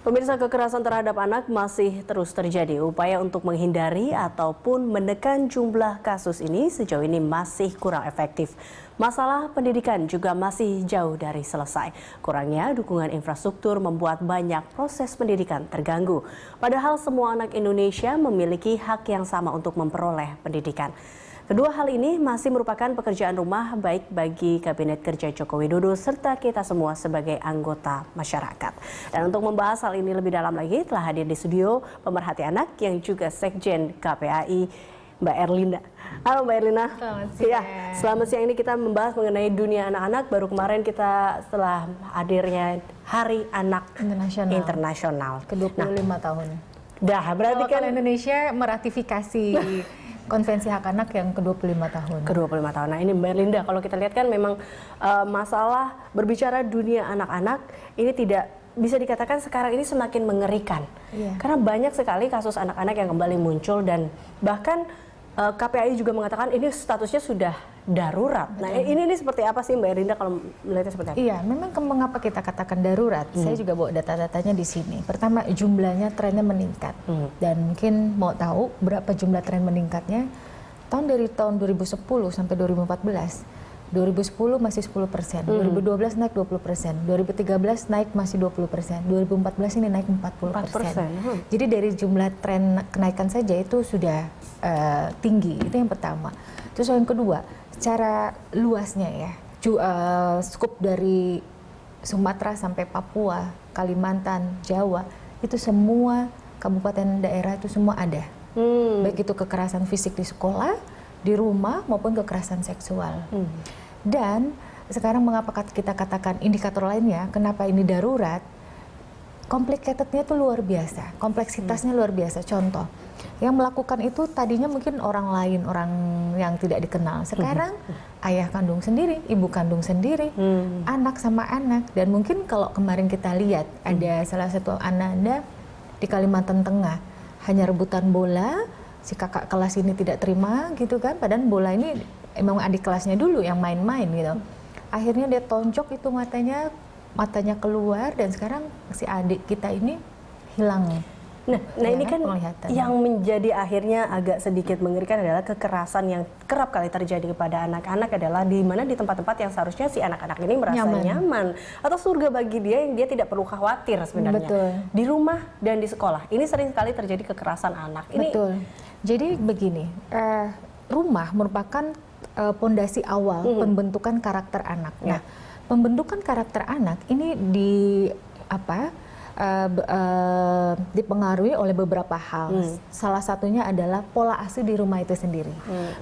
Pemirsa, kekerasan terhadap anak masih terus terjadi. Upaya untuk menghindari ataupun menekan jumlah kasus ini sejauh ini masih kurang efektif. Masalah pendidikan juga masih jauh dari selesai. Kurangnya dukungan infrastruktur membuat banyak proses pendidikan terganggu. Padahal semua anak Indonesia memiliki hak yang sama untuk memperoleh pendidikan. Kedua hal ini masih merupakan pekerjaan rumah baik bagi Kabinet Kerja Joko Widodo serta kita semua sebagai anggota masyarakat. Dan untuk membahas hal ini lebih dalam lagi telah hadir di studio pemerhati anak yang juga Sekjen KPAI, Mbak Erlinda. Halo Mbak Erlinda. Selamat siang. Ya, selamat siang. Ini kita membahas mengenai dunia anak-anak. Baru kemarin kita setelah hadirnya Hari Anak Internasional. Ke-25 tahun. Dah, berarti kan Indonesia meratifikasi Konvensi Hak Anak yang ke-25 tahun. Ke-25 tahun. Nah ini Mbak Erlinda, kalau kita lihat kan memang masalah berbicara dunia anak-anak ini tidak bisa dikatakan sekarang ini semakin mengerikan. Iya. Karena banyak sekali kasus anak-anak yang kembali muncul dan bahkan KPAI juga mengatakan ini statusnya sudah darurat. Betul. Nah ini seperti apa sih Mbak Erlinda kalau melihatnya seperti apa? Iya, memang mengapa kita katakan darurat? Saya juga bawa data-datanya di sini. Pertama, jumlahnya trennya meningkat. Dan mungkin mau tahu berapa jumlah tren meningkatnya? Dari tahun 2010 sampai 2014. 2010 masih 10%, 2012 naik 20%, 2013 naik masih 20%, 2014 ini naik 40%. Jadi dari jumlah tren kenaikan saja itu sudah tinggi, itu yang pertama. Terus yang kedua, secara luasnya ya, skup dari Sumatera sampai Papua, Kalimantan, Jawa, itu semua kabupaten daerah itu semua ada. Baik itu kekerasan fisik di sekolah, di rumah maupun kekerasan seksual. Dan sekarang mengapa kita katakan indikator lainnya, kenapa ini darurat? Complicatednya itu luar biasa, kompleksitasnya luar biasa. Contoh, yang melakukan itu tadinya mungkin orang lain, orang yang tidak dikenal. Sekarang ayah kandung sendiri, ibu kandung sendiri, anak sama anak. Dan mungkin kalau kemarin kita lihat ada salah satu anak di Kalimantan Tengah hanya rebutan bola. Si kakak kelas ini tidak terima gitu kan, padahal bola ini emang adik kelasnya dulu yang main-main gitu. Akhirnya dia tonjok itu matanya keluar dan sekarang si adik kita ini hilang. Nah ini kan yang menjadi akhirnya agak sedikit mengerikan adalah kekerasan yang kerap kali terjadi kepada anak-anak adalah di mana di tempat-tempat yang seharusnya si anak-anak ini merasa nyaman atau surga bagi dia yang dia tidak perlu khawatir sebenarnya. Betul. Di rumah dan di sekolah ini sering sekali terjadi kekerasan anak. Ini betul. Jadi begini, rumah merupakan pondasi awal pembentukan karakter anak. Nah, pembentukan karakter anak ini dipengaruhi oleh beberapa hal. Salah satunya adalah pola asuh di rumah itu sendiri.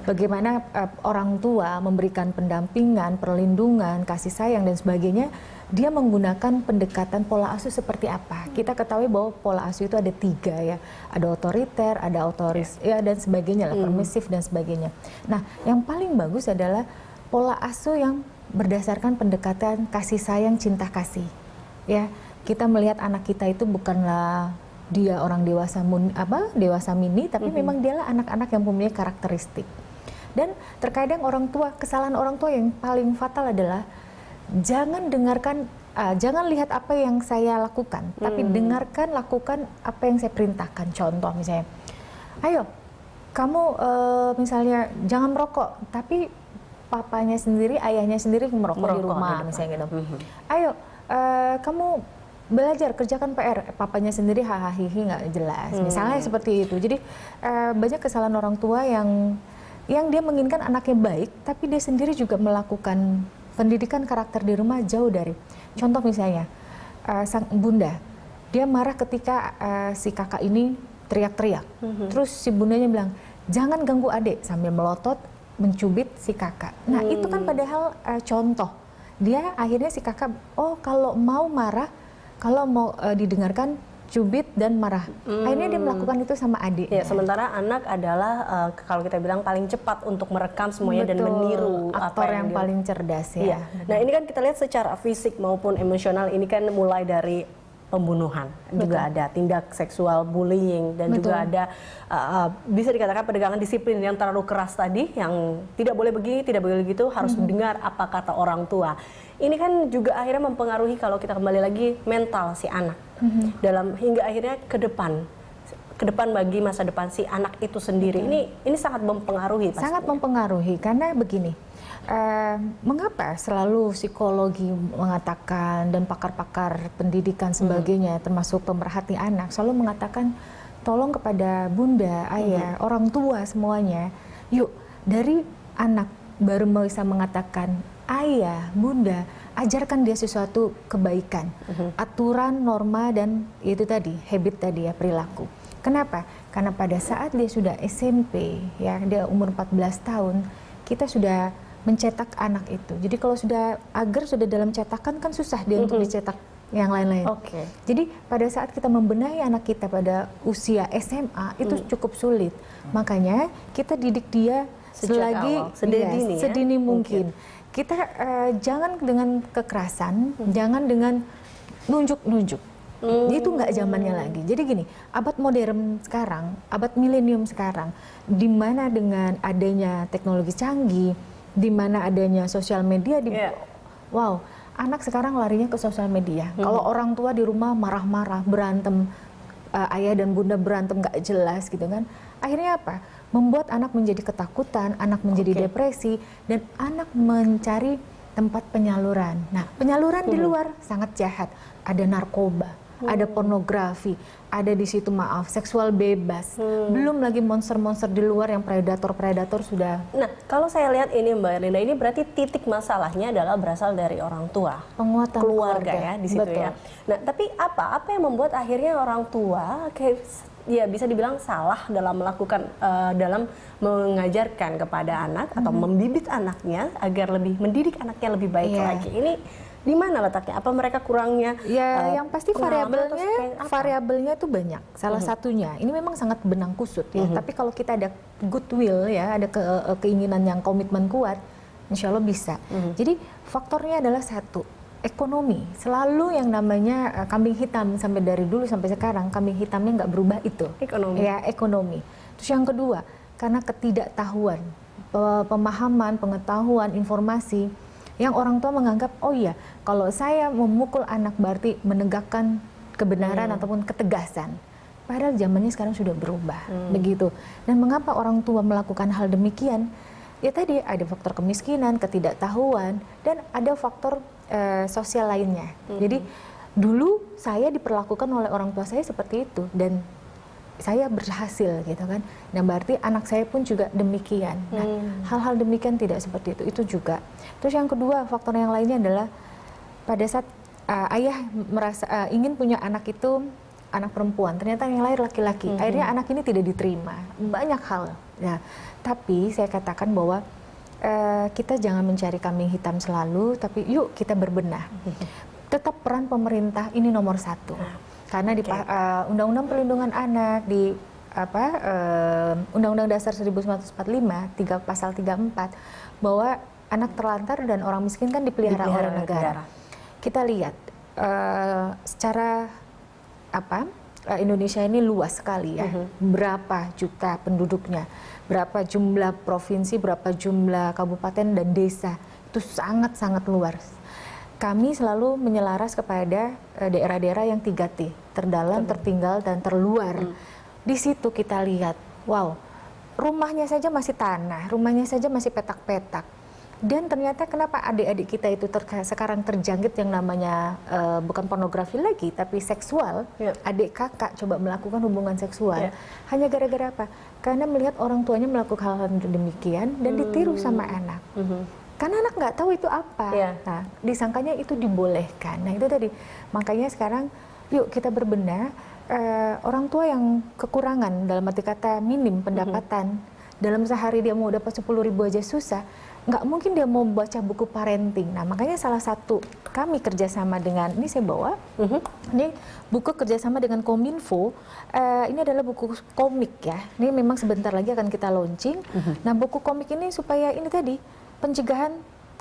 Bagaimana orang tua memberikan pendampingan, perlindungan, kasih sayang dan sebagainya. Dia menggunakan pendekatan pola asuh seperti apa? Kita ketahui bahwa pola asuh itu ada 3 ya. Ada otoriter, ada otoris, ya dan sebagainya lah, permisif dan sebagainya. Nah, yang paling bagus adalah pola asuh yang berdasarkan pendekatan kasih sayang, cinta kasih. Ya. Kita melihat anak kita itu bukanlah dia orang dewasa mini, tapi memang dialah anak-anak yang mempunyai karakteristik. Dan terkadang kesalahan orang tua yang paling fatal adalah jangan lihat apa yang saya lakukan, tapi lakukan apa yang saya perintahkan. Contoh misalnya, ayo kamu misalnya jangan merokok, tapi papanya sendiri, ayahnya sendiri merokok di rumah misalnya gitu. Ayo kamu belajar, kerjakan PR, papanya sendiri hahaha nggak jelas. Misalnya seperti itu. Jadi banyak kesalahan orang tua yang dia menginginkan anaknya baik, tapi dia sendiri juga melakukan pendidikan karakter di rumah jauh dari. Contoh misalnya, sang bunda, dia marah ketika si kakak ini teriak-teriak. Terus si bundanya bilang, jangan ganggu adik, sambil melotot, mencubit si kakak. Nah itu kan padahal contoh. Dia akhirnya si kakak, kalau mau marah, kalau mau didengarkan, cubit dan marah. Akhirnya dia melakukan itu sama adik. Ya, sementara anak adalah kalau kita bilang paling cepat untuk merekam semuanya. Betul. Dan meniru aktor yang paling cerdas ya. Nah ini kan kita lihat secara fisik maupun emosional ini kan mulai dari pembunuhan, juga ada tindak seksual bullying dan juga ada bisa dikatakan penegakan disiplin yang terlalu keras tadi, yang tidak boleh begini, tidak boleh begitu, harus dengar apa kata orang tua. Ini kan juga akhirnya mempengaruhi kalau kita kembali lagi mental si anak. dalam hingga akhirnya ke depan bagi masa depan si anak itu sendiri. Ini sangat mempengaruhi pastinya. Sangat mempengaruhi karena begini. Mengapa selalu psikologi mengatakan dan pakar-pakar pendidikan sebagainya termasuk pemerhati anak selalu mengatakan tolong kepada bunda, ayah, orang tua semuanya, yuk dari anak baru bisa mengatakan ayah, bunda, ajarkan dia sesuatu kebaikan, aturan, norma dan itu tadi habit tadi ya, perilaku. Kenapa? Karena pada saat dia sudah SMP ya, dia umur 14 tahun, kita sudah mencetak anak itu. Jadi kalau sudah agar sudah dalam cetakan kan susah dia untuk dicetak yang lain-lain. Jadi pada saat kita membenahi anak kita pada usia SMA itu cukup sulit. Makanya kita didik dia sedini mungkin. Kita jangan dengan kekerasan, jangan dengan nunjuk-nunjuk. Itu nggak zamannya lagi. Jadi gini, abad modern sekarang, abad milenium sekarang, di mana dengan adanya teknologi canggih, di mana adanya sosial media, wow, anak sekarang larinya ke sosial media. Kalau orang tua di rumah marah-marah, berantem, ayah dan bunda berantem nggak jelas gitu kan. Akhirnya apa? Membuat anak menjadi ketakutan, anak menjadi depresi, dan anak mencari tempat penyaluran. Nah, penyaluran di luar sangat jahat. Ada narkoba, ada pornografi, ada di situ seksual bebas. Belum lagi monster-monster di luar yang predator-predator sudah. Nah, kalau saya lihat ini Mbak Erlinda, ini berarti titik masalahnya adalah berasal dari orang tua. Penguatan keluarga ya di situ. Betul. Ya. Nah, tapi apa yang membuat akhirnya orang tua kayak ya bisa dibilang salah dalam melakukan dalam mengajarkan kepada anak atau membibit anaknya agar lebih mendidik anaknya lebih baik lagi. Ini di mana letaknya? Apa mereka kurangnya? Ya, yang pasti variabelnya itu banyak. Salah satunya, ini memang sangat benang kusut ya. Tapi kalau kita ada goodwill ya, ada keinginan yang komitmen kuat, insya Allah bisa. Jadi faktornya adalah satu, ekonomi. Selalu yang namanya kambing hitam sampai dari dulu sampai sekarang, kambing hitamnya nggak berubah itu. Ekonomi. Ya, ekonomi. Terus yang kedua, karena ketidaktahuan, pemahaman, pengetahuan, informasi. Yang orang tua menganggap, oh iya, kalau saya memukul anak berarti menegakkan kebenaran ataupun ketegasan. Padahal zamannya sekarang sudah berubah, begitu. Dan mengapa orang tua melakukan hal demikian? Ya tadi ada faktor kemiskinan, ketidaktahuan, dan ada faktor sosial lainnya. Jadi dulu saya diperlakukan oleh orang tua saya seperti itu, dan saya berhasil gitu kan. Nah berarti anak saya pun juga demikian. Nah hal-hal demikian tidak seperti itu juga. Terus yang kedua, faktor yang lainnya adalah pada saat ayah merasa ingin punya anak itu anak perempuan, ternyata yang lahir laki-laki. Akhirnya anak ini tidak diterima. Banyak hal. Nah, tapi saya katakan bahwa kita jangan mencari kambing hitam selalu, tapi yuk kita berbenah. Tetap peran pemerintah ini nomor satu. Karena di Undang-Undang Perlindungan Anak, di Undang-Undang Dasar 1945, pasal 34, bahwa anak terlantar dan orang miskin kan dipelihara oleh negara. Kita lihat secara Indonesia ini luas sekali ya, berapa juta penduduknya, berapa jumlah provinsi, berapa jumlah kabupaten dan desa, itu sangat-sangat luas. Kami selalu menyelaras kepada daerah-daerah yang 3T, terdalam, tertinggal, dan terluar. Di situ kita lihat, wow, rumahnya saja masih tanah, rumahnya saja masih petak-petak. Dan ternyata kenapa adik-adik kita itu sekarang terjangkit yang namanya bukan pornografi lagi, tapi seksual. Adik kakak coba melakukan hubungan seksual. Hanya gara-gara apa? Karena melihat orang tuanya melakukan hal-hal demikian dan ditiru sama anak. Karena anak nggak tahu itu apa. Nah, disangkanya itu dibolehkan. Nah, itu tadi. Makanya sekarang, yuk kita berbenah. Orang tua yang kekurangan, dalam arti kata minim pendapatan, dalam sehari dia mau dapat 10.000 aja susah, nggak mungkin dia mau baca buku parenting. Nah, makanya salah satu kami kerjasama dengan, ini saya bawa, ini buku kerjasama dengan Kominfo, ini adalah buku komik ya. Ini memang sebentar lagi akan kita launching. Nah, buku komik ini supaya ini tadi, pencegahan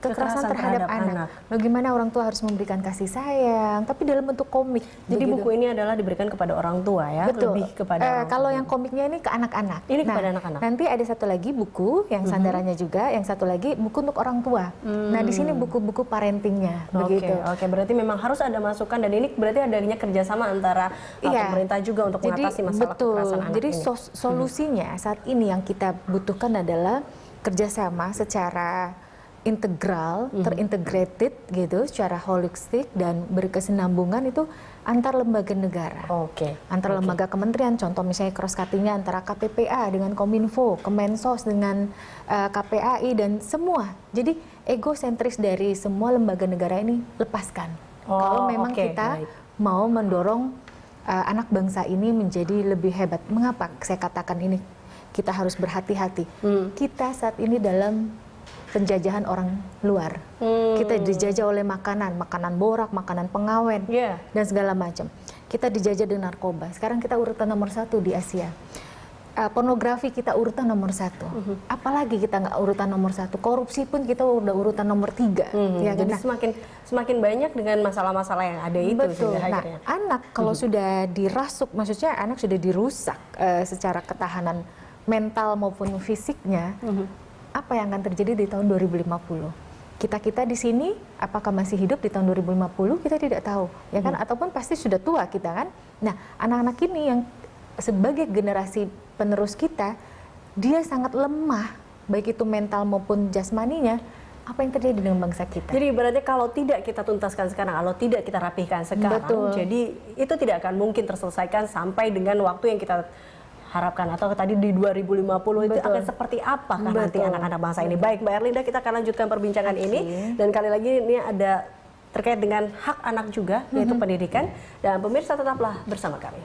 kekerasan terhadap anak. Bagaimana orang tua harus memberikan kasih sayang, tapi dalam bentuk komik. Jadi begitu. buku ini adalah diberikan kepada orang tua ya, Betul. lebih kepada orang Kalau tua. yang komiknya ini ke anak-anak. Ini kepada anak-anak. Nanti ada satu lagi buku yang sandarannya juga, yang satu lagi buku untuk orang tua. Nah, di sini buku-buku parentingnya, begitu. Oke, berarti memang harus ada masukan dan ini berarti adanya kerjasama antara pemerintah juga untuk mengatasi masalah kekerasan anak Jadi ini. solusinya saat ini yang kita butuhkan adalah kerjasama secara integral, terintegrated gitu, secara holistik dan berkesinambungan itu antar lembaga negara. Antar lembaga kementerian, contoh misalnya cross cutting-nya antara KPPA dengan Kominfo, Kemensos dengan KPAI dan semua. Jadi egosentris dari semua lembaga negara ini lepaskan. Kalau memang kita mau mendorong anak bangsa ini menjadi lebih hebat. Mengapa saya katakan ini? Kita harus berhati-hati. Kita saat ini dalam penjajahan orang luar. Kita dijajah oleh makanan borak, makanan pengawet, dan segala macam. Kita dijajah dengan narkoba. Sekarang kita urutan nomor 1 di Asia. Pornografi kita urutan nomor 1. Apalagi kita nggak urutan nomor 1. Korupsi pun kita udah urutan nomor 3. Ya, jadi semakin banyak dengan masalah-masalah yang ada itu. Betul. Nah, anak kalau sudah dirasuk, maksudnya anak sudah dirusak secara ketahanan mental maupun fisiknya, apa yang akan terjadi di tahun 2050? Kita di sini apakah masih hidup di tahun 2050? Kita tidak tahu, ya kan? Ataupun pasti sudah tua kita kan? Nah, anak-anak ini yang sebagai generasi penerus kita, dia sangat lemah, baik itu mental maupun jasmaninya. Apa yang terjadi dengan bangsa kita? Jadi berarti kalau tidak kita tuntaskan sekarang, kalau tidak kita rapihkan sekarang, jadi itu tidak akan mungkin terselesaikan sampai dengan waktu yang kita harapkan, atau tadi di 2050 itu akan seperti apa kan nanti anak-anak bangsa ini. Baik Mbak Erlinda, kita akan lanjutkan perbincangan ini, dan kali lagi ini ada terkait dengan hak anak juga, yaitu pendidikan, dan pemirsa tetaplah bersama kami.